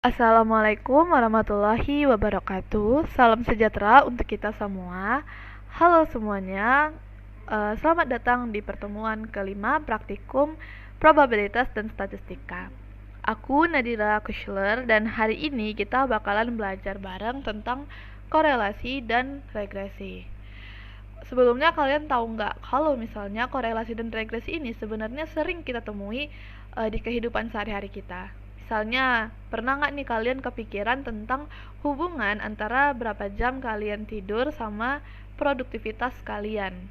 Assalamualaikum warahmatullahi wabarakatuh. Salam sejahtera untuk kita semua. Halo semuanya, selamat datang di pertemuan kelima praktikum probabilitas dan statistika. Aku Nadira Kushler dan hari ini kita bakalan belajar bareng tentang korelasi dan regresi. Sebelumnya kalian tahu nggak kalau misalnya korelasi dan regresi ini sebenarnya sering kita temui di kehidupan sehari-hari kita. Misalnya, pernah nggak nih kalian kepikiran tentang hubungan antara berapa jam kalian tidur sama produktivitas kalian?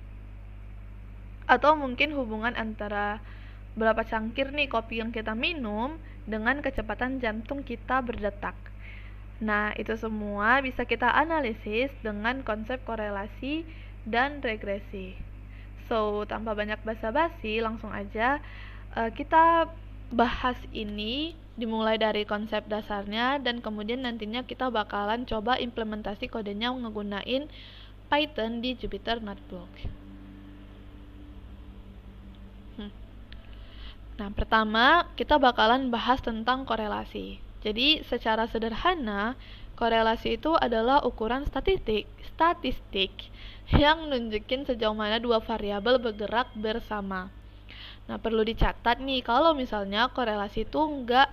Atau mungkin hubungan antara berapa cangkir nih kopi yang kita minum dengan kecepatan jantung kita berdetak. Nah, itu semua bisa kita analisis dengan konsep korelasi dan regresi. So, tanpa banyak basa-basi, langsung aja kita bahas ini dimulai dari konsep dasarnya dan kemudian nantinya kita bakalan coba implementasi kodenya menggunakan Python di Jupyter Notebook. Nah, pertama kita bakalan bahas tentang korelasi. Jadi, secara sederhana, korelasi itu adalah ukuran statistik yang nunjukin sejauh mana dua variabel bergerak bersama. Nah, perlu dicatat nih kalau misalnya korelasi itu nggak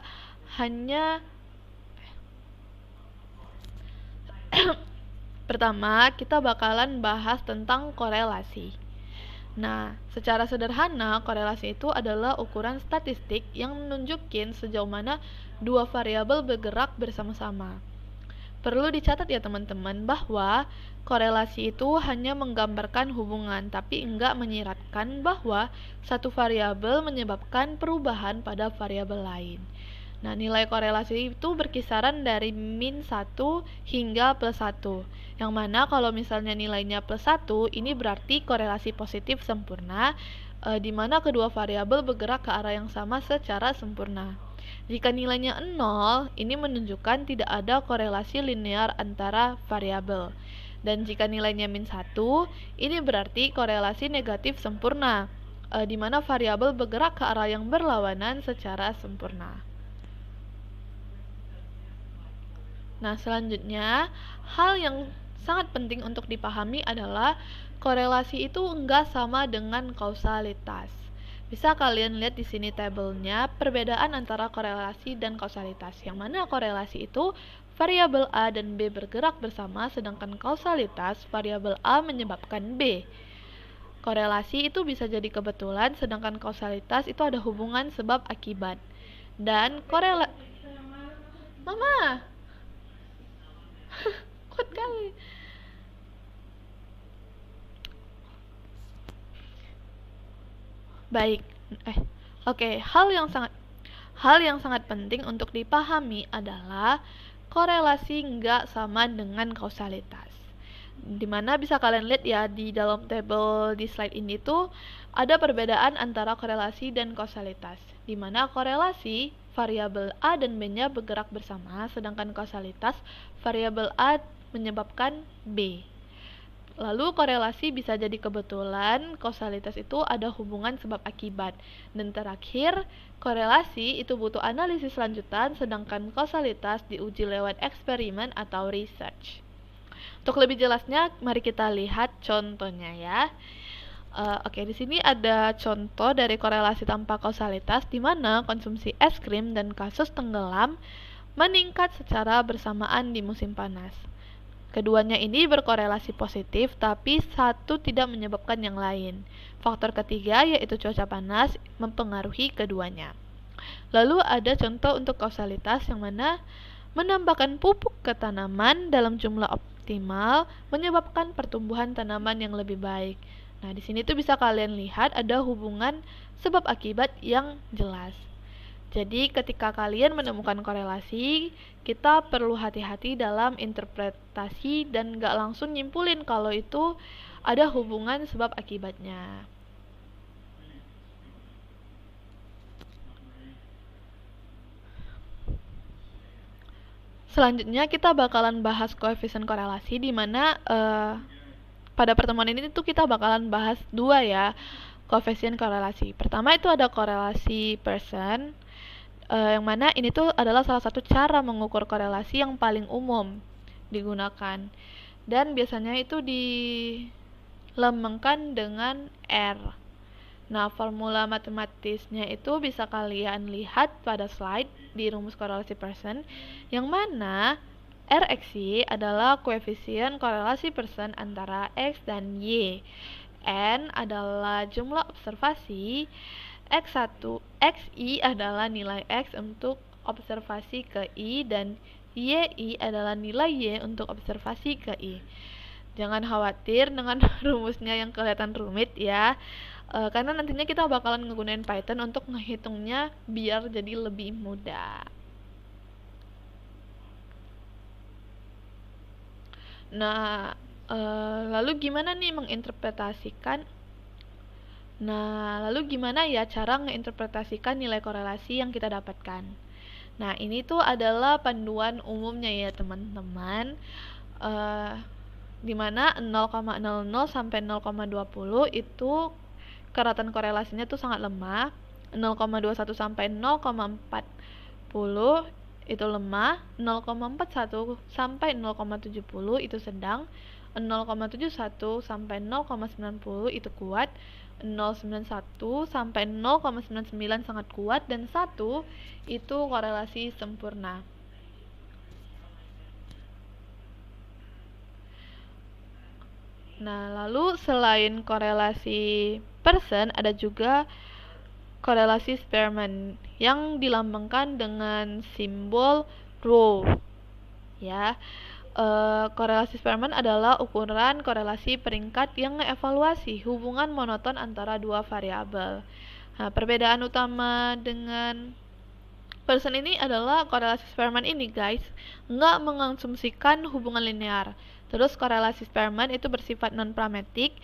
hanya pertama, kita bakalan bahas tentang korelasi. Nah, secara sederhana, korelasi itu adalah ukuran statistik yang menunjukin sejauh mana dua variabel bergerak bersama-sama. Perlu dicatat ya teman-teman bahwa korelasi itu hanya menggambarkan hubungan, tapi enggak menyiratkan bahwa satu variabel menyebabkan perubahan pada variabel lain. Nah, nilai korelasi itu berkisaran dari min 1 hingga plus 1. Yang mana kalau misalnya nilainya plus 1, ini berarti korelasi positif sempurna, di mana kedua variabel bergerak ke arah yang sama secara sempurna. Jika nilainya 0, ini menunjukkan tidak ada korelasi linear antara variabel. Dan jika nilainya min 1, ini berarti korelasi negatif sempurna, di mana variabel bergerak ke arah yang berlawanan secara sempurna. Nah, selanjutnya, hal yang sangat penting untuk dipahami adalah korelasi itu enggak sama dengan kausalitas. Bisa kalian lihat di sini tabelnya perbedaan antara korelasi dan kausalitas. Yang mana korelasi itu variabel A dan B bergerak bersama, sedangkan kausalitas variabel A menyebabkan B. Korelasi itu bisa jadi kebetulan, sedangkan kausalitas itu ada hubungan sebab akibat. Dan Mama, kuat kali. Baik. Oke, hal yang sangat penting untuk dipahami adalah korelasi nggak sama dengan kausalitas. Dimana bisa kalian lihat ya di dalam tabel di slide ini tuh ada perbedaan antara korelasi dan kausalitas. Dimana korelasi variabel A dan B-nya bergerak bersama, sedangkan kausalitas variabel A menyebabkan B. Lalu korelasi bisa jadi kebetulan, kausalitas itu ada hubungan sebab akibat. Dan terakhir, korelasi itu butuh analisis lanjutan, sedangkan kausalitas diuji lewat eksperimen atau research. Untuk lebih jelasnya, mari kita lihat contohnya ya. Oke, di sini ada contoh dari korelasi tanpa kausalitas di mana konsumsi es krim dan kasus tenggelam meningkat secara bersamaan di musim panas. Keduanya ini berkorelasi positif, tapi satu tidak menyebabkan yang lain. Faktor ketiga yaitu cuaca panas mempengaruhi keduanya. Lalu ada contoh untuk kausalitas yang mana menambahkan pupuk ke tanaman dalam jumlah optimal menyebabkan pertumbuhan tanaman yang lebih baik. Nah, di sini tuh bisa kalian lihat ada hubungan sebab akibat yang jelas. Jadi ketika kalian menemukan korelasi, kita perlu hati-hati dalam interpretasi dan gak langsung nyimpulin kalau itu ada hubungan sebab akibatnya. Selanjutnya kita bakalan bahas koefisien korelasi di mana pada pertemuan ini tuh kita bakalan bahas dua ya koefisien korelasi. Pertama itu ada korelasi Pearson. Yang mana ini tuh adalah salah satu cara mengukur korelasi yang paling umum digunakan. Dan biasanya itu dilambangkan dengan R. Nah, formula matematisnya itu bisa kalian lihat pada slide di rumus korelasi Pearson, yang mana Rxy adalah koefisien korelasi Pearson antara X dan Y. N adalah jumlah observasi, Xi adalah nilai X untuk observasi ke I, dan Y adalah nilai Y untuk observasi ke I. Jangan khawatir dengan rumusnya yang kelihatan rumit ya, karena nantinya kita bakalan ngegunain Python untuk ngehitungnya biar jadi lebih mudah. Nah, lalu gimana nih menginterpretasikan? Nah, lalu gimana ya cara menginterpretasikan nilai korelasi yang kita dapatkan? Nah, ini tuh adalah panduan umumnya ya teman-teman, dimana 0,00 sampai 0,20 itu keratan korelasinya tuh sangat lemah, 0,21 sampai 0,40 itu lemah, 0,41 sampai 0,70 itu sedang, 0,71 sampai 0,90 itu kuat, 0,91 sampai 0,99 sangat kuat, dan 1 itu korelasi sempurna. Nah, lalu selain korelasi Pearson, ada juga korelasi Spearman yang dilambangkan dengan simbol rho. Ya, korelasi Spearman adalah ukuran korelasi peringkat yang mengevaluasi hubungan monoton antara dua variabel. Nah, perbedaan utama dengan Pearson ini adalah korelasi Spearman ini, guys, nggak mengasumsikan hubungan linear. Terus korelasi Spearman itu bersifat non-parametric,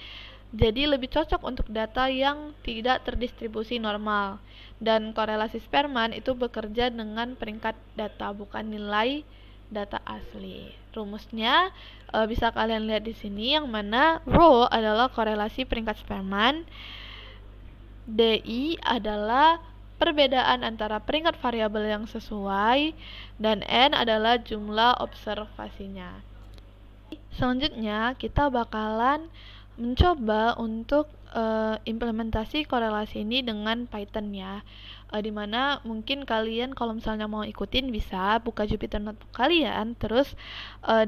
jadi lebih cocok untuk data yang tidak terdistribusi normal. Dan korelasi Spearman itu bekerja dengan peringkat data, bukan nilai data asli. Rumusnya bisa kalian lihat di sini, yang mana rho adalah korelasi peringkat Spearman, DI adalah perbedaan antara peringkat variabel yang sesuai, dan N adalah jumlah observasinya. Selanjutnya kita bakalan mencoba untuk implementasi korelasi ini dengan Python ya, dimana mungkin kalian kalau misalnya mau ikutin bisa buka Jupyter Notebook kalian, terus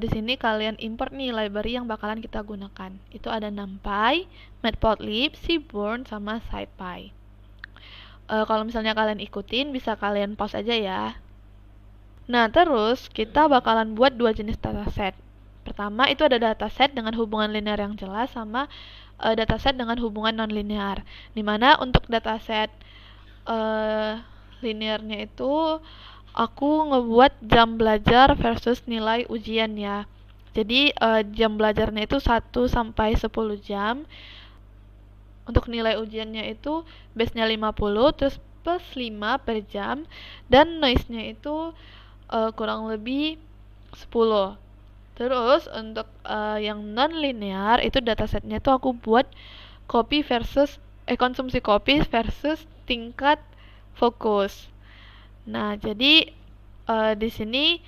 di sini kalian import nih library yang bakalan kita gunakan. Itu ada NumPy, Matplotlib, Seaborn, sama SciPy. Kalau misalnya kalian ikutin bisa kalian pause aja ya. Nah, terus kita bakalan buat dua jenis dataset. Pertama itu ada dataset dengan hubungan linear yang jelas, sama dataset dengan hubungan non-linear. Dimana untuk dataset linearnya itu aku ngebuat jam belajar versus nilai ujian ya. Jadi jam belajarnya itu 1 sampai 10 jam. Untuk nilai ujiannya itu base-nya 50, terus plus 5 per jam, dan noise-nya itu kurang lebih 10. Terus untuk yang non-linear itu datasetnya tuh aku buat konsumsi kopi versus tingkat fokus. Nah, jadi di sini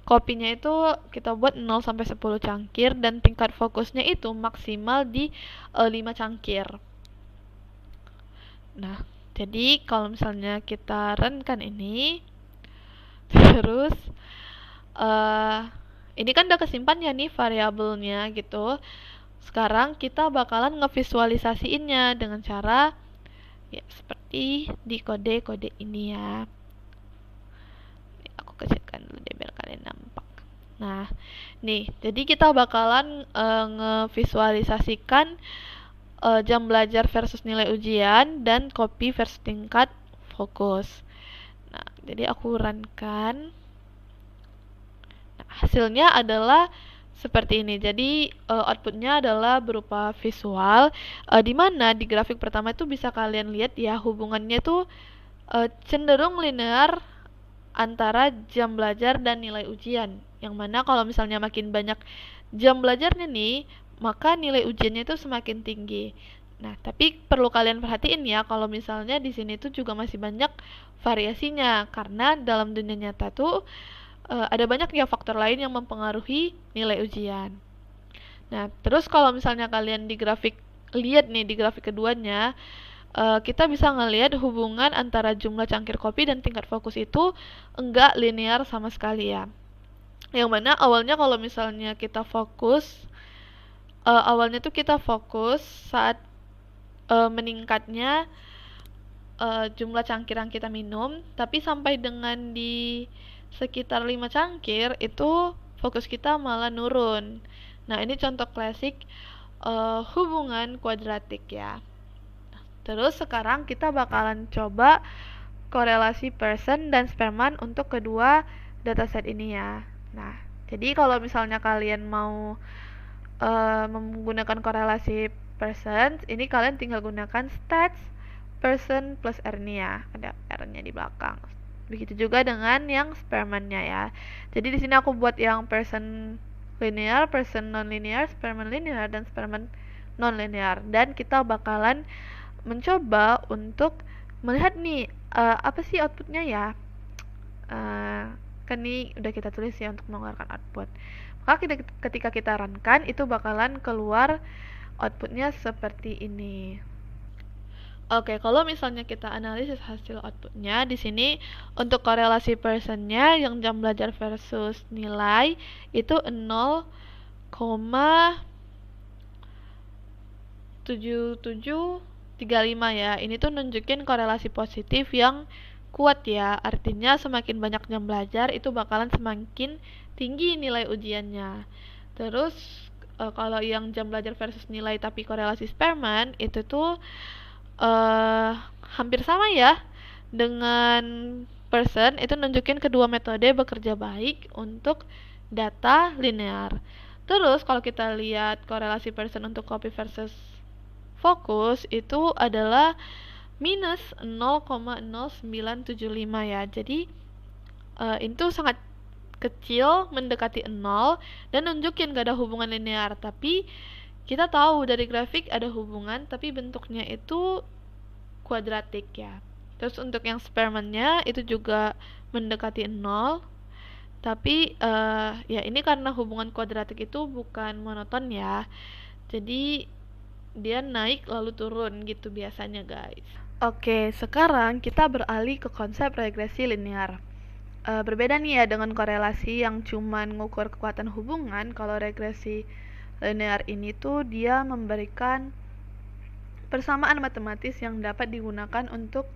kopinya itu kita buat 0 sampai 10 cangkir, dan tingkat fokusnya itu maksimal di 5 cangkir. Nah, jadi kalau misalnya kita run-kan ini, terus ini kan udah kesimpan ya nih variabelnya gitu. Sekarang kita bakalan ngevisualisasiinnya dengan cara ya seperti di kode-kode ini ya. Aku kecilkan dulu deh biar kalian nampak. Nah, nih, jadi kita bakalan ngevisualisasikan jam belajar versus nilai ujian dan copy versus tingkat fokus. Nah, jadi aku run-kan. Hasilnya adalah seperti ini. Jadi outputnya adalah berupa visual, di mana di grafik pertama itu bisa kalian lihat ya, hubungannya itu cenderung linear antara jam belajar dan nilai ujian. Yang mana kalau misalnya makin banyak jam belajarnya nih, maka nilai ujiannya itu semakin tinggi. Nah, tapi perlu kalian perhatiin ya kalau misalnya di sini tuh juga masih banyak variasinya karena dalam dunia nyata tuh ada banyak ya faktor lain yang mempengaruhi nilai ujian. Nah, terus kalau misalnya kalian lihat nih di grafik keduanya, kita bisa ngelihat hubungan antara jumlah cangkir kopi dan tingkat fokus itu enggak linear sama sekali ya. Yang mana awalnya kalau misalnya kita fokus, awalnya tuh kita fokus saat meningkatnya jumlah cangkir yang kita minum, tapi sampai dengan di sekitar 5 cangkir itu fokus kita malah nurun. Nah, ini contoh klasik hubungan kuadratik ya. Terus sekarang kita bakalan coba korelasi Pearson dan Spearman untuk kedua dataset ini ya. Nah, jadi kalau misalnya kalian mau menggunakan korelasi Pearson, ini kalian tinggal gunakan stats Pearson plus R-nya ya, ada R-nya di belakang. Begitu juga dengan yang Spearman-nya ya. Jadi di sini aku buat yang Pearson linear, Pearson non-linear, Spearman linear, dan Spearman non-linear. Dan kita bakalan mencoba untuk melihat nih apa sih outputnya ya. Kan ini udah kita tulis ya untuk mengeluarkan output. Maka ketika kita runkan itu bakalan keluar outputnya seperti ini. Oke, kalau misalnya kita analisis hasil outputnya, di sini untuk korelasi Pearsonnya yang jam belajar versus nilai itu 0,7735 ya. Ini tuh nunjukin korelasi positif yang kuat ya. Artinya semakin banyak jam belajar itu bakalan semakin tinggi nilai ujiannya. Terus kalau yang jam belajar versus nilai tapi korelasi Spearman itu tuh hampir sama ya dengan Pearson, itu nunjukin kedua metode bekerja baik untuk data linear. Terus kalau kita lihat korelasi Pearson untuk copy versus fokus itu adalah minus 0,0975 ya. Jadi itu sangat kecil, mendekati 0 dan nunjukin gak ada hubungan linear. Tapi kita tahu dari grafik ada hubungan, tapi bentuknya itu kuadratik ya. Terus untuk yang Spearman-nya itu juga mendekati 0. Tapi ya ini karena hubungan kuadratik itu bukan monoton ya. Jadi dia naik lalu turun gitu biasanya guys. Oke, sekarang kita beralih ke konsep regresi linear. Berbeda nih ya dengan korelasi yang cuman ngukur kekuatan hubungan. Kalau regresi linear ini tuh dia memberikan persamaan matematis yang dapat digunakan untuk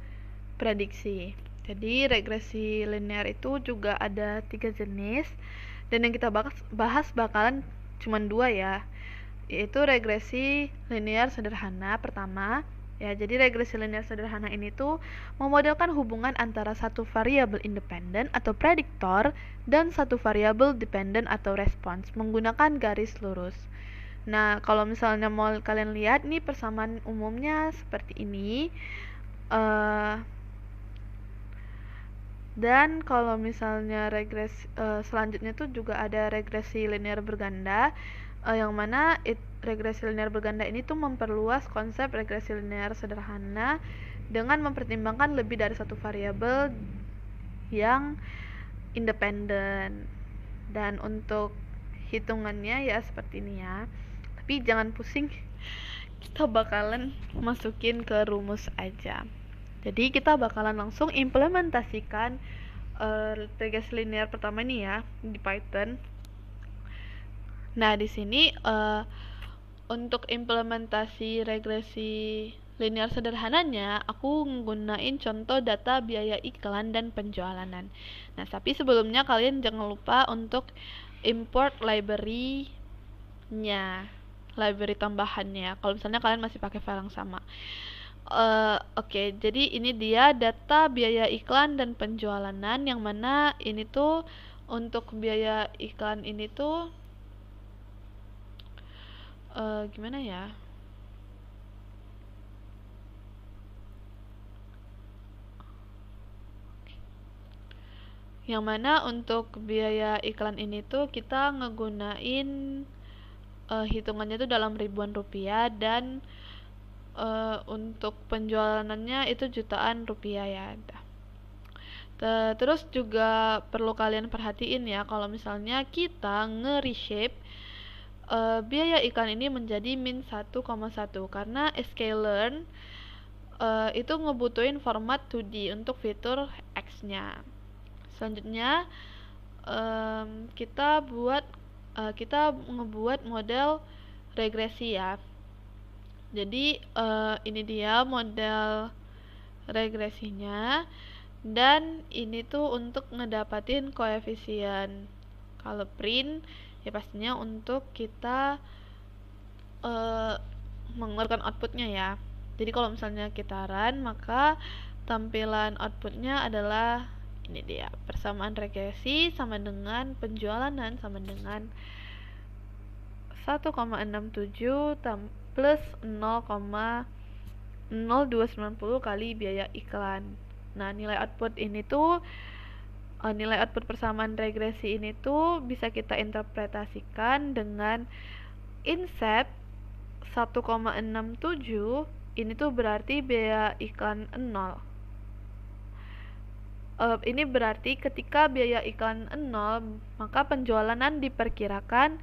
prediksi. Jadi regresi linear itu juga ada 3 jenis, dan yang kita bahas bakalan cuman 2 ya, yaitu regresi linear sederhana pertama. Ya, jadi regresi linear sederhana ini tuh memodelkan hubungan antara satu variabel independen atau prediktor dan satu variabel dependen atau respons menggunakan garis lurus. Nah, kalau misalnya mau kalian lihat nih persamaan umumnya seperti ini. Dan kalau misalnya selanjutnya tuh juga ada regresi linear berganda, yang mana regresi linear berganda ini tuh memperluas konsep regresi linear sederhana dengan mempertimbangkan lebih dari satu variabel yang independen. Dan untuk hitungannya ya seperti ini ya. Tapi jangan pusing, kita bakalan masukin ke rumus aja. Jadi kita bakalan langsung implementasikan regresi linear pertama ini ya di Python. Nah, di sini untuk implementasi regresi linear sederhananya, aku menggunakan contoh data biaya iklan dan penjualanan. Nah, tapi sebelumnya kalian jangan lupa untuk import library-nya, library tambahannya. Kalau misalnya kalian masih pakai file yang sama. Oke, jadi ini dia data biaya iklan dan penjualanan, yang mana ini tuh untuk biaya iklan ini tuh gimana ya? Yang mana untuk biaya iklan ini tuh kita ngegunain hitungannya tuh dalam ribuan rupiah, dan untuk penjualannya itu jutaan rupiah ya. Terus juga perlu kalian perhatiin ya, kalau misalnya kita nge-reshape biaya iklan ini menjadi min 1,1 karena sklearn itu ngebutuhin format 2D untuk fitur X-nya. Selanjutnya kita ngebuat model regresi ya. Jadi ini dia model regresinya, dan ini tuh untuk ngedapatin koefisien. Kalau print ya pastinya untuk kita mengeluarkan outputnya ya. Jadi kalau misalnya kita run, maka tampilan outputnya adalah ini dia, persamaan regresi sama dengan penjualanan sama dengan 1,67 plus 0,0290 kali biaya iklan. Nah, nilai output ini tuh nilai output persamaan regresi ini tuh bisa kita interpretasikan dengan inset 1,67 ini tuh berarti biaya iklan 0. Ini berarti ketika biaya iklan 0, maka penjualan diperkirakan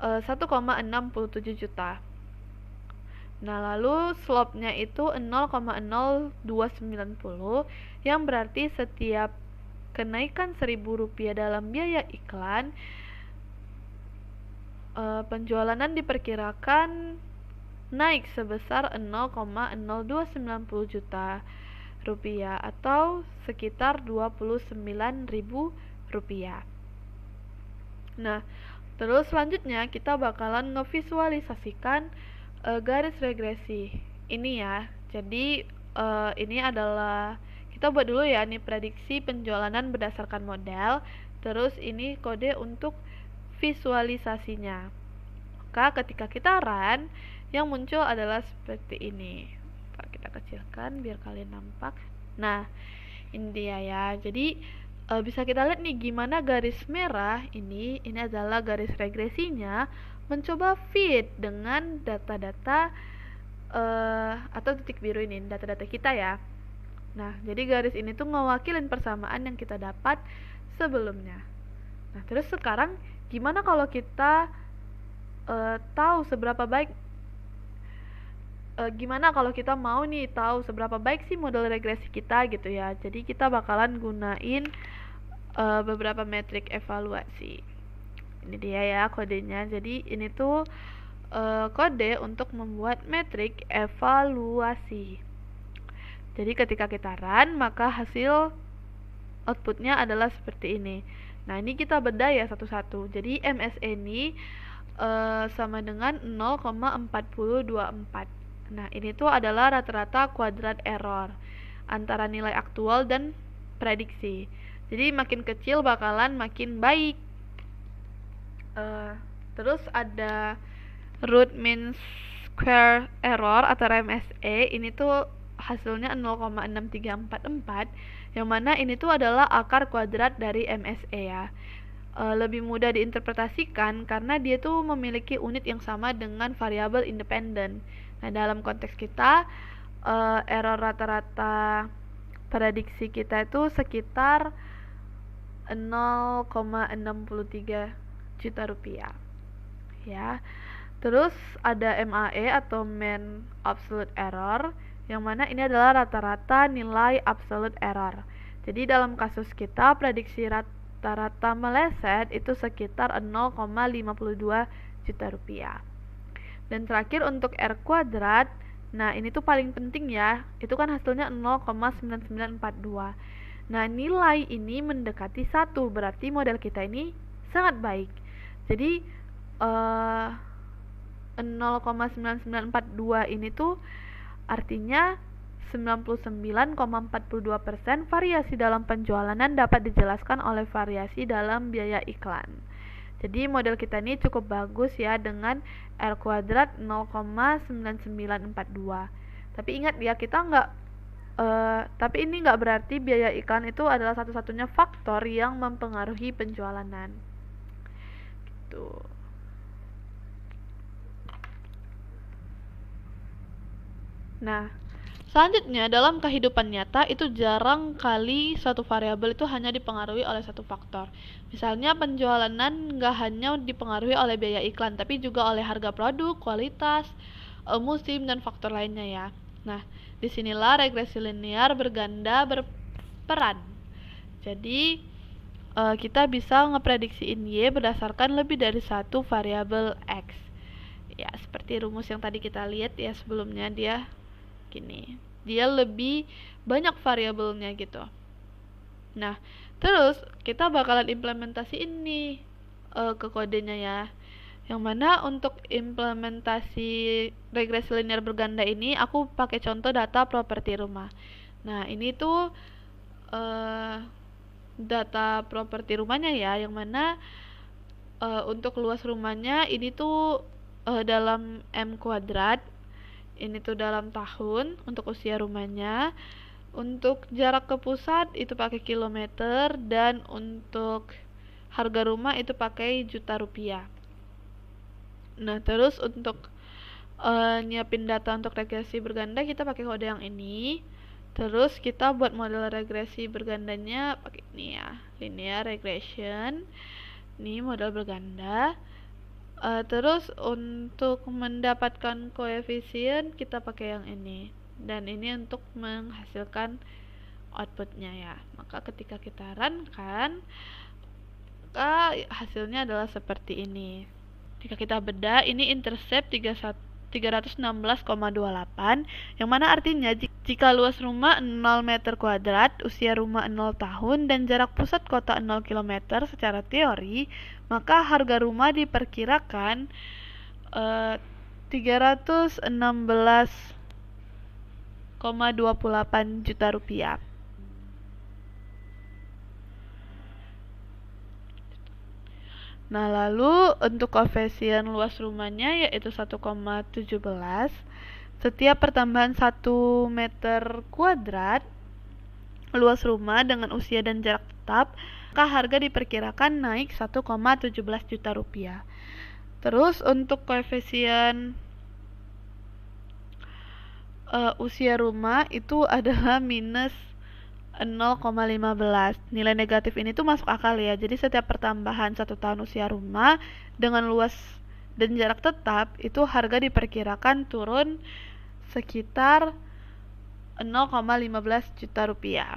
1,67 juta. Nah, lalu slope-nya itu 0,0290 yang berarti setiap kenaikan Rp1.000 dalam biaya iklan, penjualan diperkirakan naik sebesar 0,0290 juta rupiah atau sekitar Rp29.000. Nah, terus selanjutnya kita bakalan ngevisualisasikan garis regresi ini ya. Jadi ini adalah, kita buat dulu ya, ini prediksi penjualan berdasarkan model. Terus ini kode untuk visualisasinya. Maka ketika kita run, yang muncul adalah seperti ini. Kita kecilkan biar kalian nampak. Nah, ini dia ya. Jadi bisa kita lihat nih gimana garis merah ini adalah garis regresinya mencoba fit dengan data-data atau titik biru ini data-data kita ya. Nah, jadi garis ini tuh ngewakilin persamaan yang kita dapat sebelumnya. Nah, terus sekarang gimana kalau kita tahu seberapa baik, gimana kalau kita mau nih tahu seberapa baik sih model regresi kita gitu ya. Jadi kita bakalan gunain beberapa metrik evaluasi. Ini dia ya kodenya. Jadi ini tuh kode untuk membuat metrik evaluasi. Jadi ketika kita run, maka hasil outputnya adalah seperti ini. Nah, ini kita bedah ya satu-satu. Jadi MSE ini sama dengan 0,4024. Nah, ini tuh adalah rata-rata kuadrat error antara nilai aktual dan prediksi. Jadi makin kecil bakalan makin baik. Terus ada root mean square error atau RMSE. Ini tuh hasilnya 0,6344, yang mana ini tuh adalah akar kuadrat dari MSE ya. Lebih mudah diinterpretasikan karena dia tuh memiliki unit yang sama dengan variabel independen. Nah, dalam konteks kita error rata-rata prediksi kita itu sekitar 0,63 juta rupiah ya. Terus ada MAE atau mean absolute error, yang mana ini adalah rata-rata nilai absolute error. Jadi dalam kasus kita prediksi rata-rata meleset itu sekitar 0,52 juta rupiah. Dan terakhir untuk R kuadrat, nah ini tuh paling penting ya, itu kan hasilnya 0,9942. Nah, nilai ini mendekati 1, berarti model kita ini sangat baik. Jadi 0,9942 ini tuh artinya 99,42% variasi dalam penjualan dapat dijelaskan oleh variasi dalam biaya iklan. Jadi model kita ini cukup bagus ya dengan R kuadrat 0,9942. Tapi ingat ya, tapi ini nggak berarti biaya iklan itu adalah satu-satunya faktor yang mempengaruhi penjualan. Gitu. Nah, selanjutnya dalam kehidupan nyata itu jarang kali suatu variabel itu hanya dipengaruhi oleh satu faktor. Misalnya penjualan nggak hanya dipengaruhi oleh biaya iklan, tapi juga oleh harga produk, kualitas, musim, dan faktor lainnya ya. Nah, disinilah regresi linear berganda berperan. Jadi, kita bisa ngeprediksiin Y berdasarkan lebih dari satu variabel X. Ya, seperti rumus yang tadi kita lihat ya sebelumnya, dia lebih banyak variabelnya gitu. Nah, terus kita bakalan implementasiin nih ke kodenya ya. Yang mana untuk implementasi regresi linear berganda ini aku pakai contoh data properti rumah. Nah, ini tuh data properti rumahnya ya, yang mana untuk luas rumahnya ini tuh dalam M kuadrat. Ini tuh dalam tahun untuk usia rumahnya. Untuk jarak ke pusat itu pakai kilometer, dan untuk harga rumah itu pakai juta rupiah. Nah, terus untuk nyiapin data untuk regresi berganda kita pakai kode yang ini. Terus kita buat model regresi bergandanya pakai ini ya, linear regression. Ini model berganda. Terus untuk mendapatkan koefisien kita pakai yang ini, dan ini untuk menghasilkan outputnya ya. Maka ketika kita run kan, maka hasilnya adalah seperti ini. Jika kita bedah, ini intercept 316,28, yang mana artinya jika luas rumah 0 meter kuadrat, usia rumah 0 tahun, dan jarak pusat kota 0 km secara teori, maka harga rumah diperkirakan 316,28 juta rupiah. Nah, lalu untuk koefisien luas rumahnya yaitu 1,17. Setiap pertambahan 1 meter kuadrat luas rumah dengan usia dan jarak tetap, maka harga diperkirakan naik 1,17 juta rupiah. Terus untuk koefisien usia rumah itu adalah minus 0,15. Nilai negatif ini tuh masuk akal ya. Jadi setiap pertambahan 1 tahun usia rumah dengan luas dan jarak tetap itu harga diperkirakan turun sekitar 0,15 juta rupiah.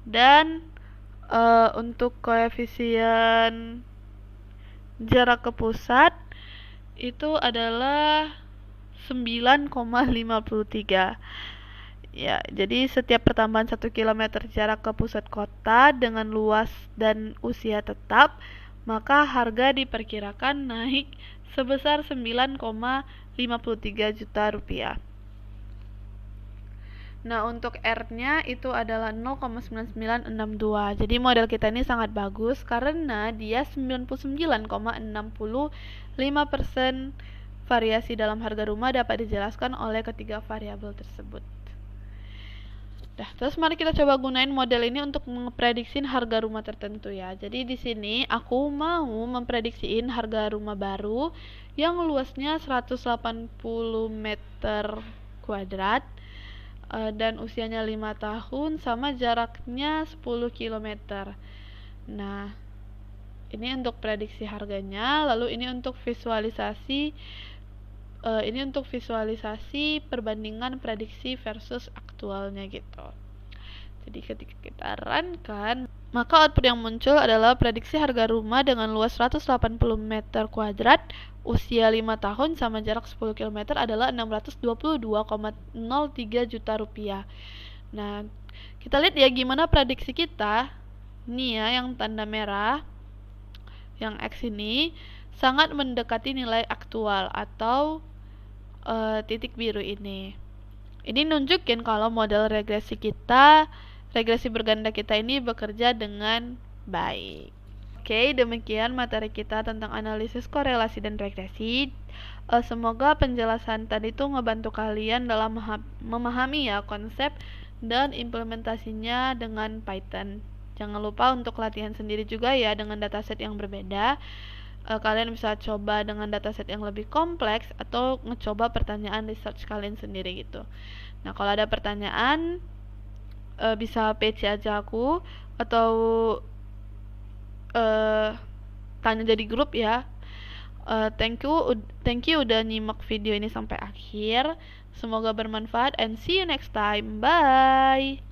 Dan untuk koefisien jarak ke pusat itu adalah 9,53. Ya, jadi setiap pertambahan 1 km jarak ke pusat kota dengan luas dan usia tetap, maka harga diperkirakan naik sebesar 9,53 juta rupiah. Nah, untuk R-nya itu adalah 0,9962. Jadi model kita ini sangat bagus karena dia 99,65% variasi dalam harga rumah dapat dijelaskan oleh ketiga variabel tersebut. Nah, terus mari kita coba gunain model ini untuk memprediksi harga rumah tertentu ya. Jadi di sini aku mau memprediksiin harga rumah baru yang luasnya 180 meter kuadrat dan usianya 5 tahun sama jaraknya 10 km. Nah, ini untuk prediksi harganya, lalu ini untuk visualisasi perbandingan prediksi versus aktualnya gitu. Jadi ketika kita run kan, maka output yang muncul adalah prediksi harga rumah dengan luas 180 meter kuadrat, usia 5 tahun sama jarak 10 km adalah 622,03 juta rupiah. Nah, kita lihat ya gimana prediksi kita. Ini ya yang tanda merah, yang X ini sangat mendekati nilai aktual atau titik biru ini. Ini nunjukin kalau model regresi berganda kita ini bekerja dengan baik. Oke, demikian materi kita tentang analisis korelasi dan regresi. Semoga penjelasan tadi tuh ngebantu kalian dalam memahami ya konsep dan implementasinya dengan Python. Jangan lupa untuk latihan sendiri juga ya dengan dataset yang berbeda. kalian bisa coba dengan dataset yang lebih kompleks atau ngecoba pertanyaan research kalian sendiri gitu. Nah, kalau ada pertanyaan bisa PC aja aku atau tanya jadi grup ya. Thank you udah nyimak video ini sampai akhir. Semoga bermanfaat and see you next time. Bye.